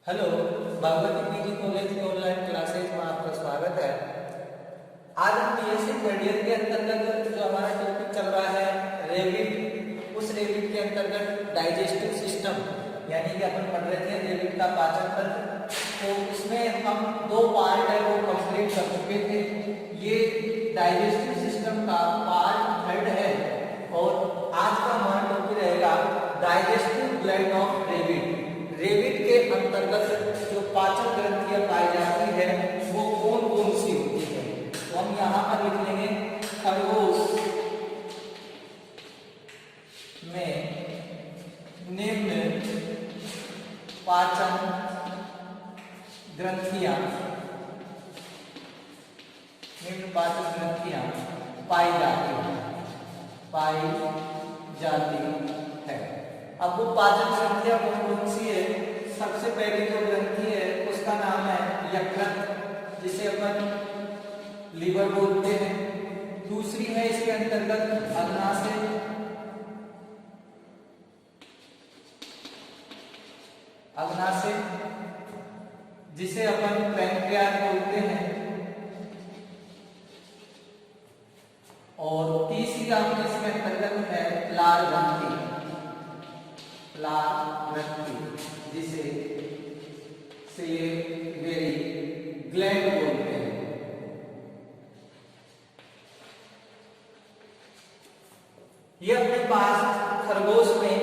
Hello, Bhagwati PG college के online classes में आपका स्वागत है। आज हम पीएससी थर्ड ईयर के अंतर्गत जो हमारा टॉपिक चल रहा है रेविट, उस रेविट के अंतर्गत डाइजेस्टिव सिस्टम यानी कि अपन पढ़ रहे थे रेविट का पाचन तंत्र। तो इसमें हम दो पार्ट है वो कंप्लीट कर चुके थे। ये डाइजेस्टिव सिस्टम का पार्ट थर्ड है और आज का हमारा टॉपिक रहेगा digestive gland of Revit. Revit के अंतर्गत जो पाचन ग्रंथियां पाई जाती है वो कौन कौन सी होती है, तो हम यहाँ पर लिख लेंगे खरगोश में निम्न पाचन ग्रंथियां पाई जाती है। अब वो पाचन ग्रंथियां कौन सी है? सबसे पहली जो ग्रंथि है उसका नाम है यकृत, जिसे अपन लीवर बोलते हैं। दूसरी है इसके अंतर्गत अग्नाशय, जिसे अपन पैंक्रियास बोलते हैं। और तीसरी आपके इसके अंतर्गत है लाल ग्रंथि, जिसे सिलिवेरी ग्लैंड बोलते हैं। ये अपने पास खरगोश में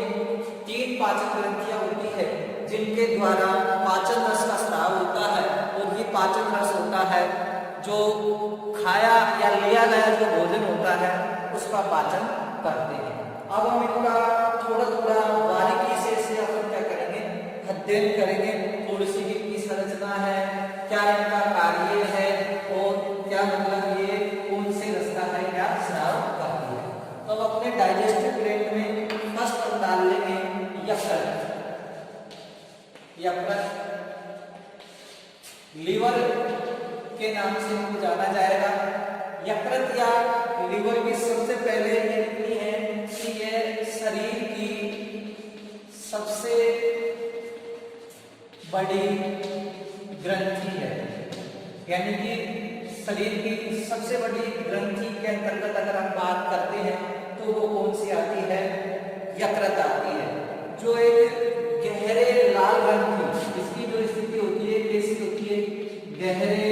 3 पाचन ग्रंथियां होती है जिनके द्वारा पाचन रस का स्राव होता है और ये पाचन रस होता है जो खाया या लिया गया जो भोजन होता है उसका पाचन करते हैं। अब हम इनका थोड़ा थोड़ा बारीकी से अपन क्या करेंगे, अध्ययन करेंगे। थोड़ी सी इनकी संरचना है, क्या इनका कार्य है और क्या मतलब ये कौन से रस का है, क्या स्राव करती है। तो अब अपने डाइजेस्टिव ग्लैंड में फर्स्ट हम डाल लेंगे यकृत। लीवर के नाम से इनको जाना जाएगा। यकृत या लीवर की सबसे पहले ये निकली है कि यह शरीर की सबसे बड़ी ग्रंथि है, यानी कि शरीर की सबसे बड़ी ग्रंथि के अंतर्गत अगर हम बात करते हैं तो वो कौन सी आती है? यकृत आती है, जो एक गहरे लाल रंग की, इसकी जो स्थिति होती है कैसी होती है? गहरे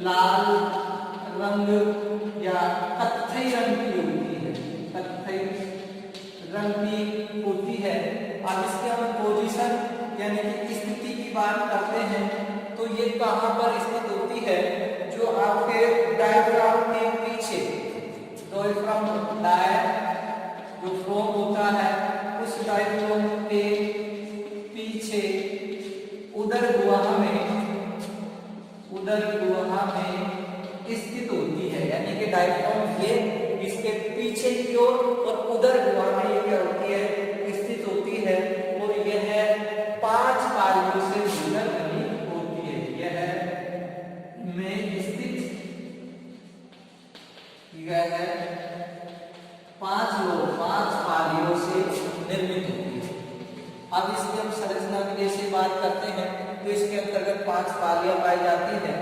लाल रंग या कत्थई रंग की होती है, कत्थई रंग की होती है। अब इसके हम पोजीशन यानी कि स्थिति की बात करते हैं तो ये कहां पर स्थित होती है? जो आपके डायफ्राम के पीछे, डायफ्राम होता है उस डायफ्राम के पीछे उदर गुहा में स्थित होती है, यानी कि डायफ्राम ये इसके पीछे की ओर और उदर गुहा में ये क्या होती है? स्थित होती है। और यह 5 पालियों से जुड़कर बनी होती है। यह में स्थित यह 5 पालियों से निर्मित होती है। अब इसकी हम संरचना की जैसे बात करते हैं तो इसके अंतर्गत 5 पालियां पाई जाती हैं।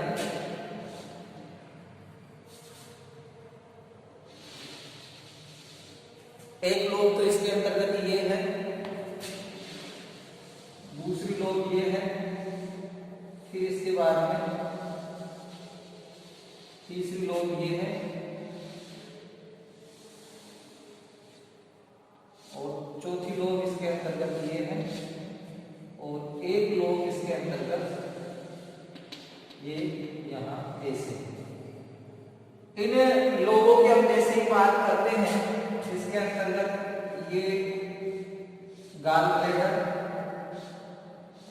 एक लोब तो इसके अंतर्गत ये है, दूसरी लोब ये है, फिर इसके बाद में तीसरी लोब ये है और चौथी लोब इसके अंतर्गत ये है और एक लोब इसके अंतर्गत ये यहाँ ऐसे। इन लोगों की हम जैसे ही बात करते हैं इसके अंतर्गत ये गाल ब्लैडर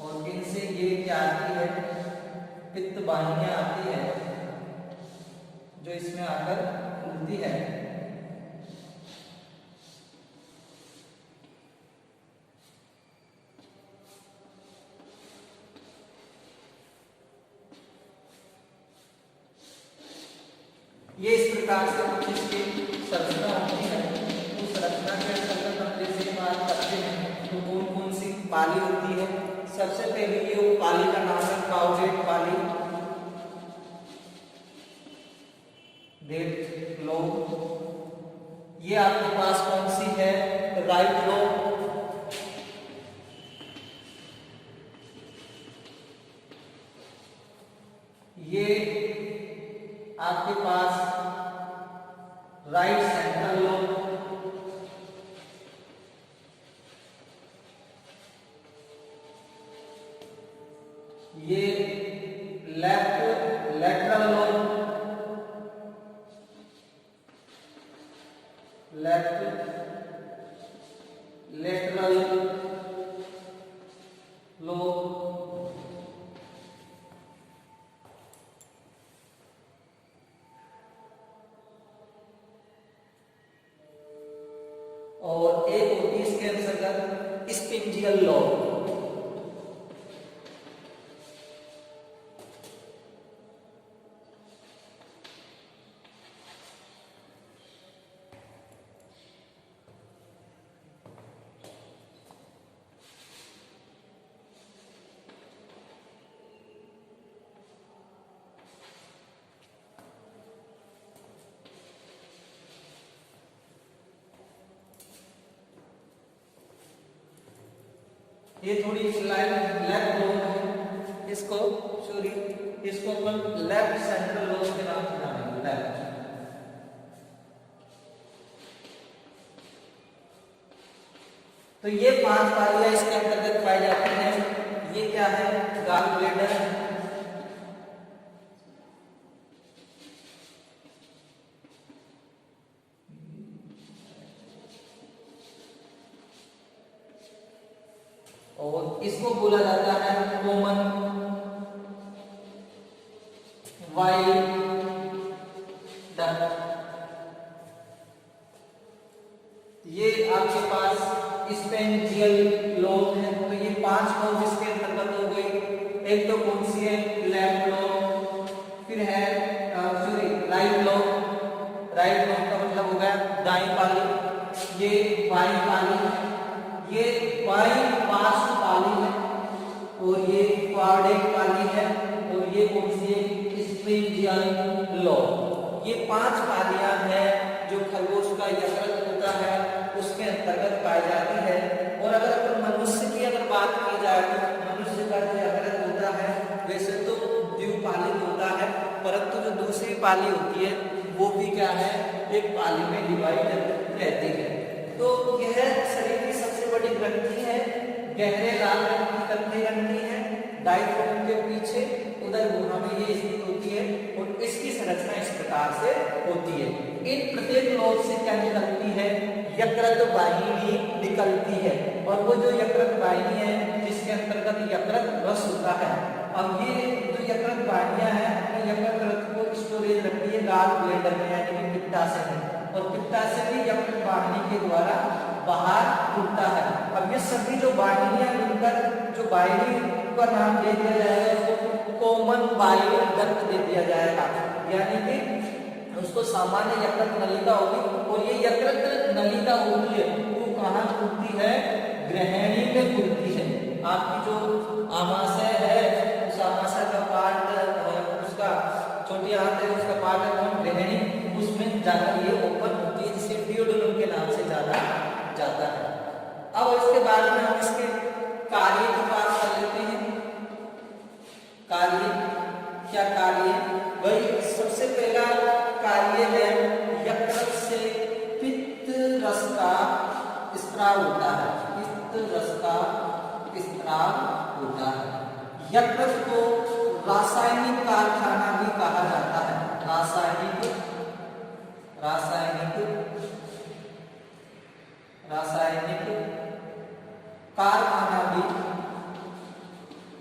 और इनसे ये क्या आती है? पित्त वाहिनियां आती है जो इसमें आकर खुलती है। ये इस प्रकार से कुछ इसकी संरचना होती है। उस संरचना के अंतर्गत हम जैसे बात करते हैं तो कौन कौन सी पाली होती है? सबसे पहले ये पाली का नाम है काउजेट पाली, डेट लोब। ये आपके पास कौन सी है, राइट लोब। ये आपके पास राइट सेंट्रल लोब। ये left lateral lobe, left lateral lobe. और एक होती है इसके अंतर्गत स्पिंजियल लोब। ये थोड़ी लाइन लेफ्ट लोब है, इसको सॉरी इसको अपन लेफ्ट सेंट्रल लोब के नाम से जानेंगे, लेफ्ट। तो ये 5 पालियां इसके अंतर्गत पाई जाती हैं। ये क्या है, गॉल ब्लैडर है, और इसको बोला जाता है कॉमन वाइल डक्ट। ये आपके पास स्पेंजियल लोब है। तो ये 5 लोब इसके अंतर्गत हो गई। एक तो कौन सी है, लेफ्ट लोब, फिर है sorry right lobe. Right lobe का मतलब हो गया दाईं पाली। ये बाईं पाली है, ये बाईं पार्श्व पाली है, और ये क्वाड्रेट पाली है, और ये कौन सी है, स्पिंजियल लोब। ये 5 पालियां हैं जो खरगोश का यकृत होता है उसके अंतर्गत पाई जाती है। और अगर अपन मनुष्य की अगर बात की जाए तो मनुष्य का जो यकृत होता है वैसे तो द्विपालिक होता है, परंतु जो दूसरी पाली होती है वो भी क्या है, एक पाली में डिवाइड रहती है। तो यह शरीर की सबसे बड़ी ग्रंथि है, गहरे लाल रंग की कंधी ग्रंथि है, डायफ्राम के पीछे उधर गुहा में ये स्थित होती है, और इसकी संरचना इस प्रकार से होती है। इन प्रत्येक लोब से क्या निकलती है, यकृत वाहिनी निकलती है, और वो जो यकृत वाहिनी है जिसके अंतर्गत यकृत रस होता है। अब ये जो यकृत वाहिनियां हैं अपने यकृत रस को स्टोरेज रखती है गॉल ब्लैडर में, यानी कि पित्ताशय में, और पित्ताशय भी यकृत वाहिनी के द्वारा बाहर उठता है। अब ये सभी जो वाहिनियां मिलकर जो वाहिनी का नाम दे दिया जाएगा उसको कॉमन बाइल डक्ट दे दिया जाएगा, यानी कि उसको सामान्य यकृत नलिका होगी। और ये यकृत नलिका होती है वो कहाँ खुलती है, ग्रहणी में खुलती है। आपकी जो आमाशय है उस आमाशय का पार्ट उसका छोटी आंत है, उसका पार्ट है कौन, ग्रहणी, उसमें जाकर ये ओपन होती है, जिसे डियोडोनम के नाम से जाना जाता है। अब इसके बाद में हम इसके कार्य की बात कर लेते हैं। कार्य क्या कार्य, वही सबसे पहला कार्य है यकृत से पित्त रस का स्त्राव होता है, पित्त रस का स्त्राव होता है। यकृत को रासायनिक कारखाना भी कहा जाता है, रासायनिक कारखाना भी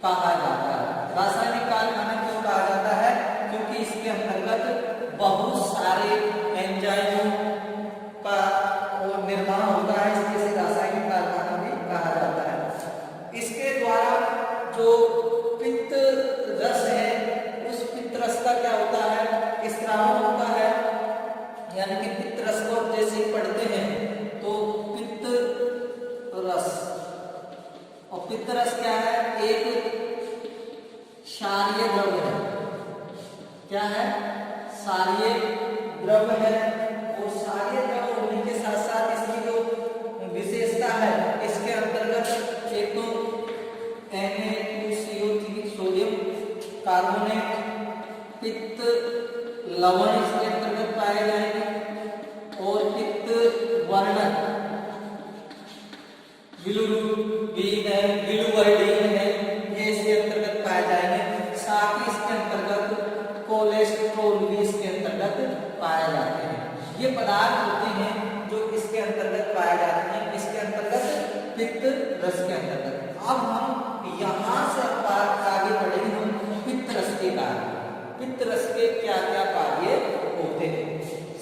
कहा जाता है। रासायनिक कारखाना क्यों कहा जाता है, क्योंकि इसके अंतर्गत बहुत सारे एंजाइमों का निर्माण होता है, इसलिए रासायनिक कारखाना भी कहा जाता है। इसके द्वारा जो पित्त रस है उस पित्त रस का क्या होता है, स्त्राव होता है, यानी कि पित्त रस को जैसे पढ़ते हैं तो पित्त रस, और पित्त रस क्या है, क्या है, क्षारीय द्रव है। और क्षारीय द्रव होने के साथ साथ इसकी जो विशेषता है, इसके अंतर्गत एक तो Na2CO3 सोडियम कार्बोनेट, पित्त लवण इसके अंतर्गत पाए जाएंगे, और पित्त वर्णक बिलुवर्डीन है, ये इसके अंतर्गत पाए जाएंगे। साथ ही इसके अंतर्गत कोलेस्ट्रॉल भी इसके अंतर्गत पाए जाते हैं। ये पदार्थ होते हैं जो इसके अंतर्गत पाए जाते हैं, इसके अंतर्गत पित्त रस के अंतर्गत। अब हम यहाँ से आगे बढ़ेंगे हम पित्त रस के कार्य। पित्त रस के क्या क्या कार्य होते हैं?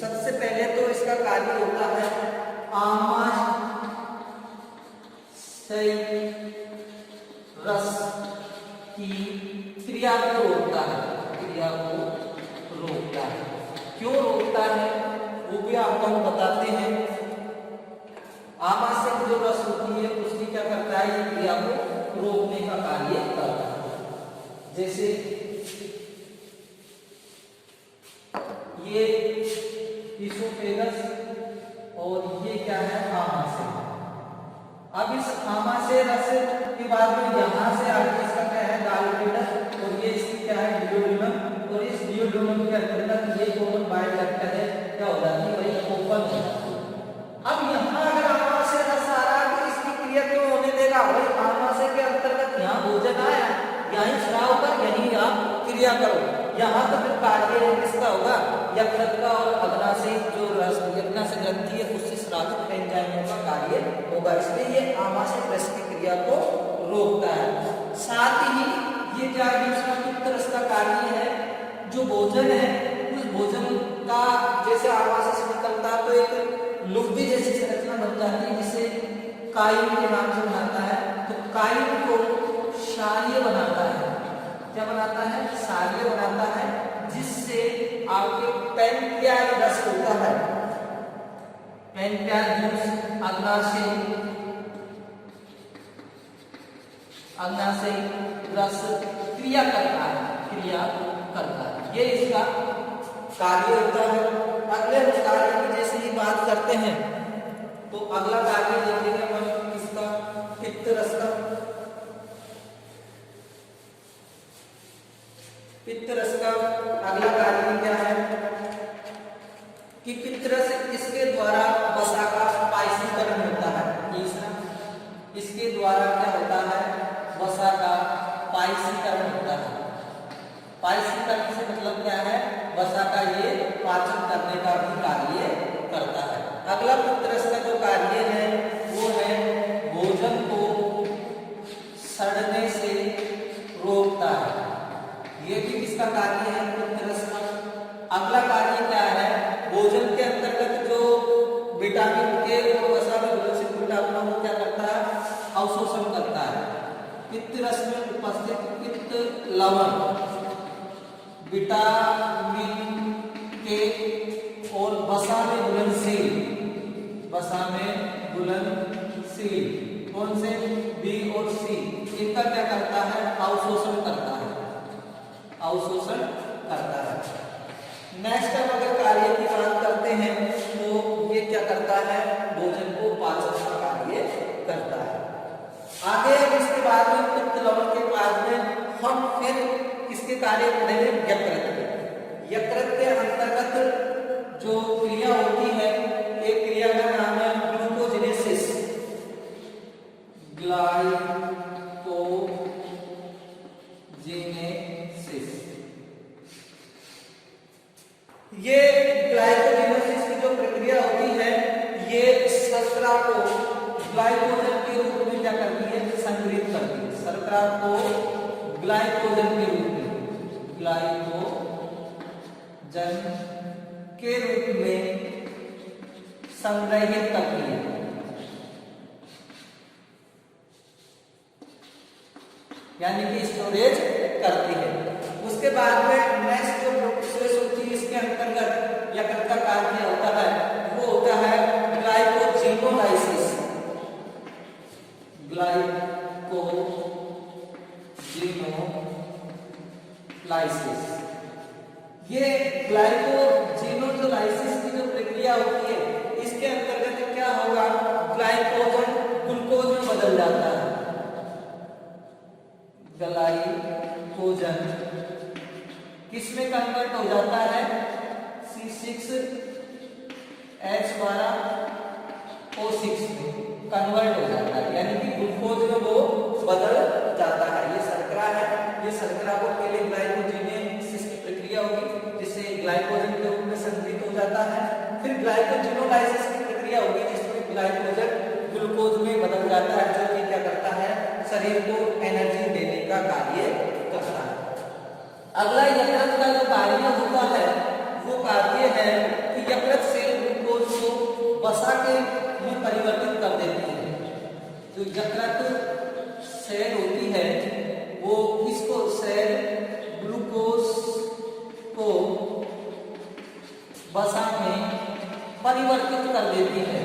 सबसे पहले तो इसका कार्य होता है आमाशय रस की क्रिया को रोकता है, क्रिया को रोकता है। क्यों रोकता है वो भी आपको हम बताते हैं। आमाशय की जो रस होती है उसकी क्या करता है, ये क्रिया को रोकने का कार्य करता है। जैसे ये इसोफेगस और ये क्या है, आमाशय। अब इस आमाशय रस के बाद में यहाँ से आगे इसका क्या है, गालपेटस, और ये इसकी क्या है, डिओड्रम। और इस डिओड्रम के अंतर्गत ये कॉमन बाइंड करता है, क्या हो जाती है, वही ओपन हो जाती है। अब यहाँ अगर आमाशय रस आ रहा है तो इसकी क्रिया क्यों होने देगा, वही आमाशय के अंतर्गत यहाँ भोजन आया, यहीं स्राव कर, यहीं आप क्रिया करो। यहाँ तो फिर कार्य किसका होगा, यकृत का, और अग्नाशय जो रस यज्ञाशय ग्रंथि है उससे स्रावित एंजाइमों का कार्य होगा। इसलिए ये आमाशय रस की क्रिया को रोकता है। साथ ही ये क्या दूसरा पित्त रस का कार्य है, जो भोजन है उस भोजन का जैसे आमाशय से निकलता है तो एक लुब्बी जैसी संरचना बन जाती है, जिसे काइन के नाम से बनाता है। तो काइन को क्षारीय बनाता है, क्या बनाता है, क्षारीय बनाता है, जिससे आपके पैंक्रियाज रस होता है, पैंक्रियाज जूस अग्नाशय रस क्रिया करता है, ये इसका कार्य होता है। अगले कार्य की जैसे ही बात करते हैं तो अगला कार्य देखेंगे हम इसका पित्त रस का। पित्त रस का अगला कार्य क्या है कि पित्त रस इसके द्वारा वसा का पायसीकरण होता है। तीसरा, इसके द्वारा क्या होता है, वसा का पायसीकरण होता है। पायसीकरण से मतलब क्या है, वसा का ये पाचन करने का भी कार्य करता है। अगला पित्त रस का जो कार्य है वो है भोजन को सड़ने से रोकता है। ये भी किसका कार्य है, पित्त रस का। अगला कार्य क्या है, भोजन के अंतर्गत जो विटामिन के और वसा में घुलनशील विटामिन को क्या करता है, अवशोषण करता है। पित्त रस में उपस्थित पित्त लवण विटामिन के और वसा में घुलनशील कौन से, बी और सी, इनका क्या करता है, अवशोषण करता है। नेक्स्ट हम अगर कार्य की बात करते हैं तो ये क्या करता है, भोजन को पाचन का कार्य करता है। आगे इसके बाद में पित्त लवण के बाद में हम फिर इसके कार्य पढ़ेंगे यकृत के अंतर्गत जो क्रिया होती है, एक क्रिया का नाम है ग्लूकोजेनेसिस, ग्लाइकोजेनेसिस। ये ग्लाइकोजेनेसिस की जो प्रक्रिया होती है, ये शर्करा को ग्लाइकोजन के रूप में क्या करती है, संग्रहित करती है। शर्करा को ग्लाइकोजन के रूप में संग्रहित करती है। यानी कि स्टोरेज करती है। उसके बाद में नेक्स्ट जो प्रोसेस होती है इसके अंतर्गत यकृत का कार्य होता है, वो होता है ग्लाइकोजेनोलाइसिस। ये ग्लाइकोजेनोलाइसिस की जो प्रक्रिया होती है, इसके अंतर्गत क्या होगा, ग्लाइकोजन ग्लूकोज में बदल जाता है। ग्लाइकोजन किस में कन्वर्ट हो जाता है, C6H12O6 में कन्वर्ट हो जाता है, यानी कि ग्लूकोज में वो बदल जाता है। ये शर्करा है, ये शर्करा को पहले ग्लाइकोजेनेसिस की प्रक्रिया होगी जिससे ग्लाइकोजन के रूप में संग्रहित हो जाता है, फिर ग्लाइकोजेनोलाइसिस की प्रक्रिया होगी जिसमें ग्लाइकोजन ग्लूकोज में बदल जाता है, जो कि क्या करता है, शरीर को एनर्जी देने का कार्य करता है। अगला यकृत का जो कार्य होता है वो कार्य है कि यकृत सेल ग्लूकोज को वसा के में परिवर्तित कर देती है। जो यकृत सेल होती है वो इसको सेल ग्लूकोज को वसा में परिवर्तित कर देती है।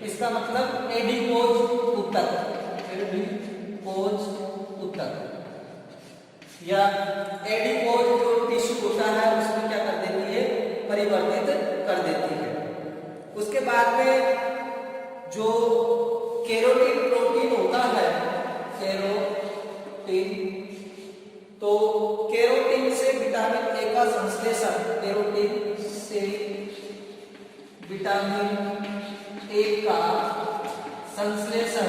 इसका मतलब एडिपोज ऊतक या एडिपोज जो टिश्यू होता है उसमें क्या कर देती है, परिवर्तित कर देती है। उसके बाद में जो केरोटिन प्रोटीन होता है, केरोटिन, तो केरोटिन से विटामिन ए का संश्लेषण, केरोटिन से विटामिन ए का संश्लेषण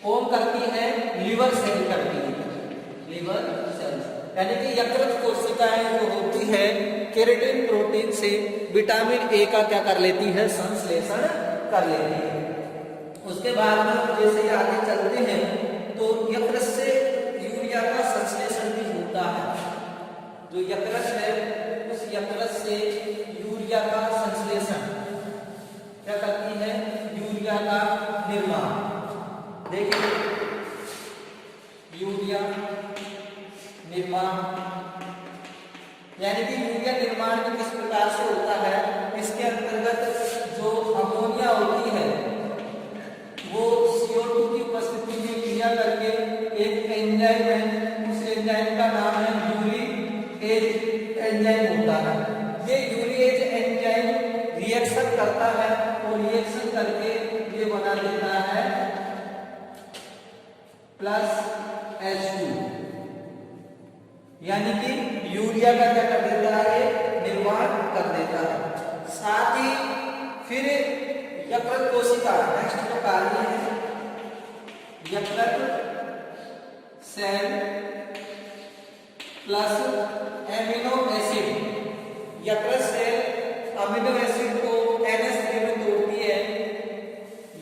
कौन करती है, लीवर सेल करती है, लीवर सेल। यानी कि यकृत कोशिकाएं जो होती है केराटिन प्रोटीन से विटामिन ए का क्या कर लेती है, संश्लेषण कर लेती है। उसके बाद में जैसे आगे चलते हैं तो यकृत से यूरिया का संश्लेषण भी होता है। जो यकृत है उस यकृत से यूरिया का संश्लेषण क्या करती है, यूरिया का निर्माण। देखिए यूरिया निर्माण, यानी कि यूरिया निर्माण में किस प्रकार से होता है, इसके अंतर्गत जो अमोनिया होती है वो CO2 की उपस्थिति में क्रिया करके एक एंजाइम है, उस एंजाइम का नाम है यूरिएज एंजाइम होता है। ये यूरिएज एंजाइम रिएक्शन करता है और रिएक्शन करके ये बना देता है +H2, यानी कि यूरिया का क्या कर देता है, ये निर्माण कर देता है। साथ ही फिर यकृत कोशिका, नेक्स्ट जो कार्य है, यकृत सेल प्लस एमिनो एसिड, यकृत सेल अमीनो एसिड को NH3 में तोड़ती है,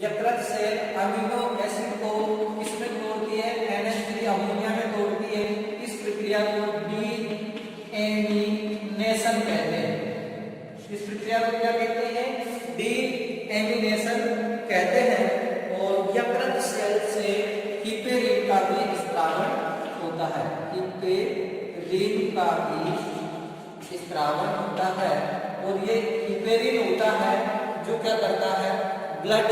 यकृत सेल अमीनो एसिड को किसमें तोड़ती है, NH3 अमोनिया में तोड़ती है। इस प्रक्रिया को डीएमिनेशन कहते हैं। इस प्रक्रिया को क्या कहते हैं, डीएमिनेशन कहते हैं। और यकृत सेल से हिपेरिन का भी स्त्रावण होता है, हिपेरिन का भी स्त्रावण होता है। और ये हिपेरिन होता है जो क्या करता है, ब्लड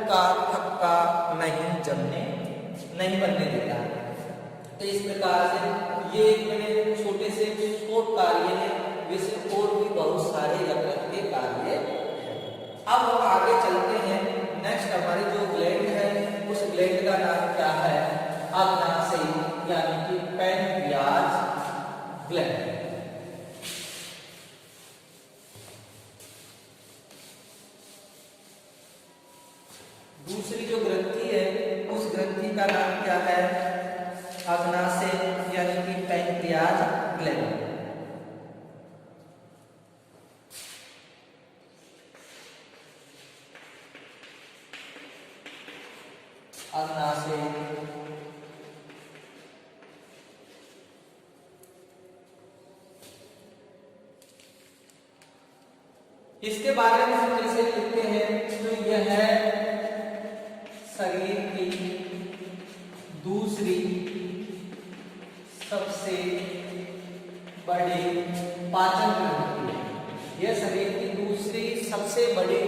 का थक्का नहीं बनने देता है। तो इस प्रकार से ये मैंने छोटे से शॉर्ट कार्य है, वैसे और भी बहुत सारे यकृत के कार्य हैं। अब हम आगे चलते हैं, नेक्स्ट हमारी जो ग्लैंड है उस ग्लैंड का नाम क्या है, अग्नाशय, यानी कि पैनक्रियाज ग्लैंड। दूसरी जो ग्रंथि है उस ग्रंथि का नाम क्या है, अग्नाशय, यानी कि पैनक्रियाज ग्लैंड। अग्नाशय इसके बारे में हम जैसे लिखते हैं तो यह है शरीर की दूसरी सबसे बड़ी पाचन ग्रंथि। यह शरीर की दूसरी सबसे बड़ी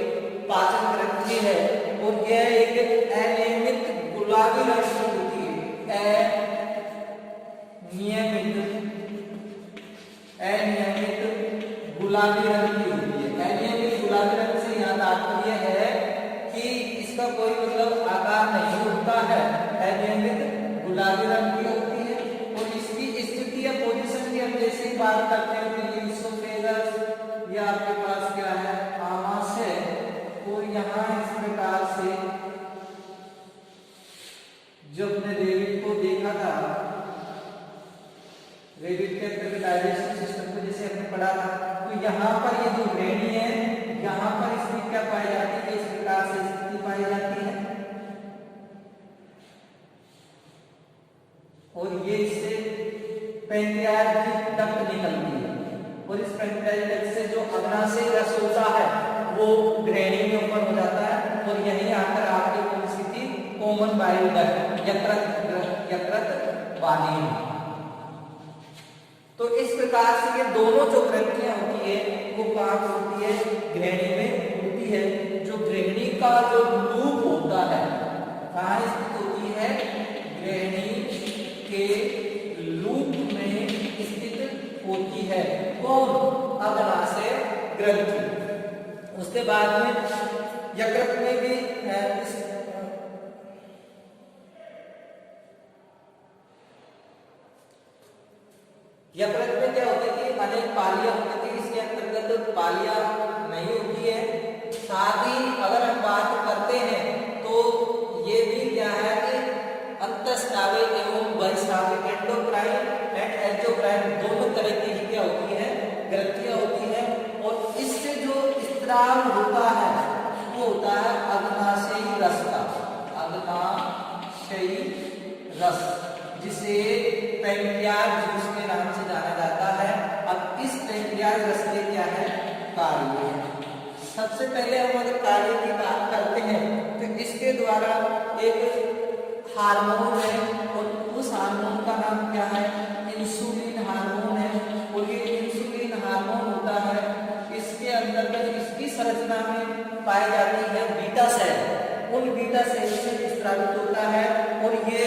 पाचन ग्रंथि है और यह एक अनियमित गुलाबी रंग की होती है। अनियमित गुलाबी रंग की होती है। यानी कि गुलाबी रंग से यहाँ तात्पर्य है कि इसका कोई मतलब आकार नहीं होता है, अनियमित गुलाबी रंग की होती है। और इसकी स्थिति या पोजीशन की हम जैसे ही बात करते हैं तो ये इसोफेगस या आपके पास क्या है आमाशय, और यहाँ इस प्रकार से जो अपने रेबिट को देखा था, रेबिट के अंदर डाइजेशन सिस्टम को जैसे हमने पढ़ा था, तो यहाँ पर ये जो ग्रैनी है यहाँ पर इसमें क्या पाई जाती है, इस प्रकार से स्थिति पाई जाती है। और ये इससे पैंक्रियाज की डक्ट निकलती है, और इस पैंक्रियाज डक्ट से जो अग्नाशय रस होता है वो ग्रैनी के ऊपर हो जाता है, और यही आकर आपकी कौन सी थी, कॉमन बाइल डक्ट, यकृत वाहिनी। तो इस प्रकार से ये दोनों जो ग्रंथियां होती है वो कहाँ होती है, ग्रैनी में होती है। जो ग्रैनी का जो लूप होता है कहाँ स्थित होती है, ग्रैनी के लूप में स्थित होती है। कौन, अग्नाशय ग्रंथि। उसके बाद में यकृत में भी यकृत में क्या होती थी, अनेक पालियां होती थी, इसके अंतर्गत पालियां नहीं होती है। साथ ही अगर हम बात करते हैं तो ये भी क्या है कि अंतःस्रावी एवं बहिःस्रावी, एंडोक्राइन एंड एक्सोक्राइन दोनों तरह की क्या होती है, ग्रंथियां होती है। और इससे जो स्राव होता है वो होता है अग्नाशयी रस का, अग्नाशयी रस, जिसे पैंक्रियाज जूस के नाम से जाना जाता है। अब इस पैंक्रियाज रस के क्या है, कार्य। सबसे पहले हम अगर कार्य की बात करते हैं तो इसके द्वारा एक हार्मोन है, और उस हार्मोन का नाम क्या है, इंसुलिन हार्मोन है। और ये इंसुलिन हार्मोन होता है, इसके अंतर्गत इसकी संरचना में पाई जाती है बीटा सेल। उन बीटा सेल से स्रावित होता है, और ये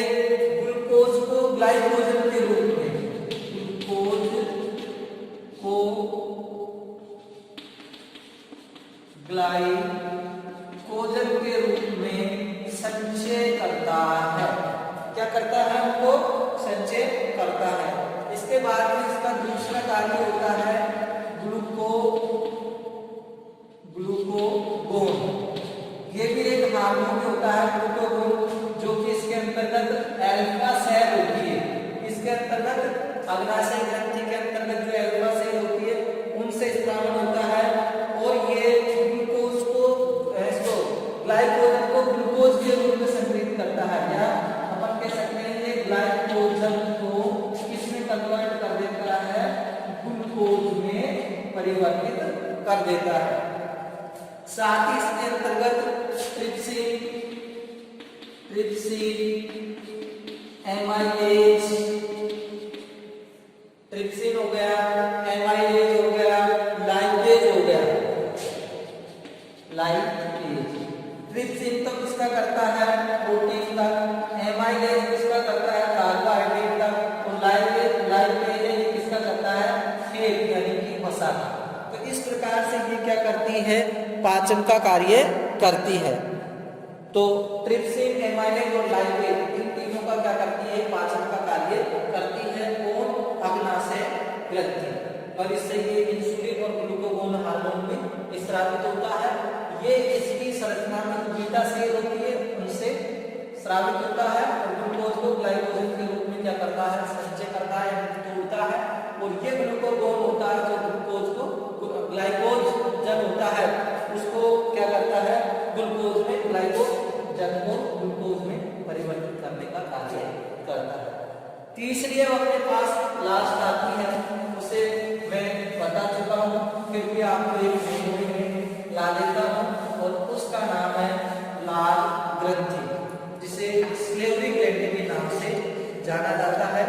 ग्लूकोज को ग्लाइकोजन के रूप में, ग्लूकोज को ग्लाइकोजन के रूप में संचय करता है। क्या करता है, वो संचय करता है। इसके बाद में इसका दूसरा कार्य होता है ग्लूकागोन। ये भी एक हार्मोन होता है ग्लूकागोन, जो कि इसके अंतर्गत अल्फा सेल होती है। इसके अंतर्गत अग्नाशय ग्रंथि के अंतर्गत जो अल्फा सेल होती है उनसे स्रावन होता है, और ये ग्लूकोज को, ग्लाइकोजन को ग्लूकोज के रूप में संग्रहित करता है। या अपन कह सकते हैं ये ग्लाइकोजन को किसमें कन्वर्ट कर देता है, ग्लूकोज में परिवर्तित कर देता है। साथ ही इसके अंतर्गत ट्रिप्सिन, एमाइलेज, ट्रिप्सिन हो गया, एमाइलेज हो गया, लाइपेज हो गया। लाइपेज, ट्रिप्सिन तो किसका करता है, प्रोटीन का, एमाइलेज किसका करता है, कार्बोहाइड्रेट का, और लाइपेज किसका करता है, फेट यानी कि वसा का। तो इस प्रकार से ये क्या करती है, पाचन का कार्य करती है। तो ट्रिप्सिन, एमाइलेज और लाइपेज इन तीनों का क्या करती है, पाचन का कार्य करती है। कौन, अग्नाशय ग्रंथि। और इससे ये इंसुलिन और ग्लूकागोन हार्मोन भी स्रावित होता है। ये इसकी संरचना में बीटा सेल होती है, उनसे स्रावित होता है, और ग्लूकोज को ग्लाइकोजन के रूप में क्या करता है, संचय करता है, तोड़ता है। और ये ग्लूकागोन होता है जो ग्लूकोज को, ग्लाइकोजन होता है उसको क्या करता है, ग्लूकोज में, ग्लाइकोजन को ग्लूकोज में परिवर्तित करने का कार्य करता है। तीसरी अब अपने पास लास्ट आती है, उसे मैं बता चुका हूँ, फिर भी आपको एक मेमोरी में ला देता हूँ, और उसका नाम है लाल ग्रंथि, जिसे स्लेवरी ग्लैंड के नाम से जाना जाता है।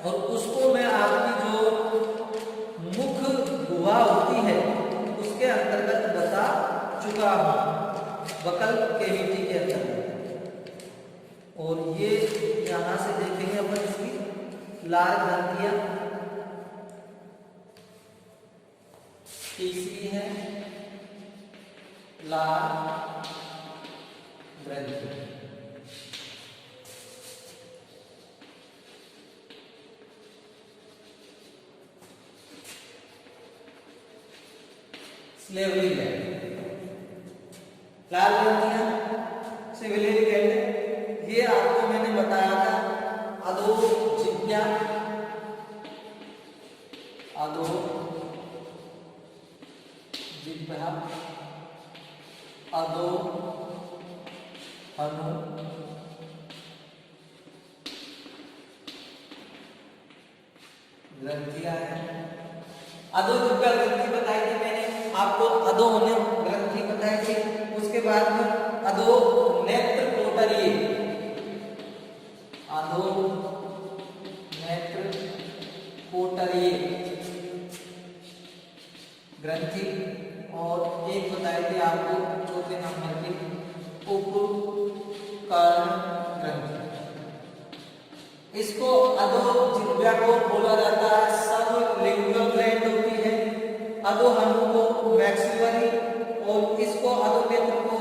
और उसको मैं आपकी जो मुख गुहा होती है उसके अंतर्गत बता चुका हूँ, बकल कैविटी के अंदर। और ये यहां से देखेंगे अपन इसकी लाल ग्रंथियां, तीसरी है लार ग्रंथि। स्लेवरी ग्लैंड, लाल ग्रंथियां, स्लेवरी ग्लैंड, ये आपको मैंने बताया था अधोजिह्वा, अधोजिह्वा, अधोहनु, ग्रंथियां हैं। अधोजिह्वा ग्रंथि बताई थी मैंने आपको, अधोहनु ग्रंथि बताई थी। उसके बाद में अधो नेत्र कोटरीय, अधो नेत्र कोटरीय ग्रंथि, और एक बताई थी आपको चौथे नंबर की उपकर्ण ग्रंथि। इसको अधोजिह्वा को बोला जाता है सबलिंगुअल ग्लैंड होती है, अधोहनु को मैक्सिलरी, और इसको अधोनेत्र को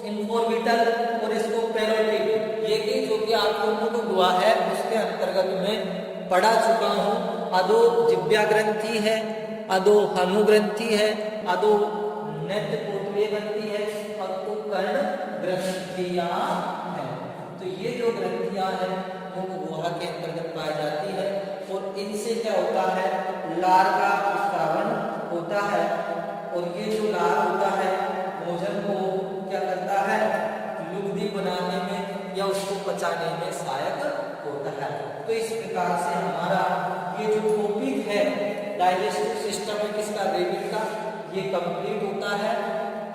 इन्फोर्बिटल, और इसको पैरोटिड। ये कि जो कि आपको मुख हुआ है उसके अंतर्गत में पढ़ा चुका हूं। अधोजिह्वा ग्रंथि है, अधोहनु ग्रंथि है, अधोनेत्र कोटरीय ग्रंथि है, और उपकर्ण ग्रंथियां हैं। तो ये जो ग्रंथियां हैं मुख गुहा के अंतर्गत पाई जाती है, और इनसे क्या होता है, लार का स्रावन होता है, और ये जो लार होता है भोजन को क्या करता है, लुगदी बनाने में या उसको पचाने में सहायक होता है। तो इस प्रकार से हमारा ये जो टॉपिक है डाइजेस्टिव सिस्टम है किसका, रेबिट का, ये कंप्लीट होता है।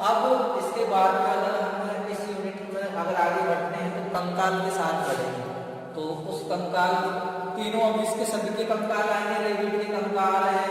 अब इसके बाद में अगर हम इस यूनिट में अगर आगे बढ़ते हैं तो कंकाल के साथ बढ़ेंगे। तो उस कंकाल तीनों, अब इसके सभी के कंकाल आएंगे, रेबिट के कंकाल है,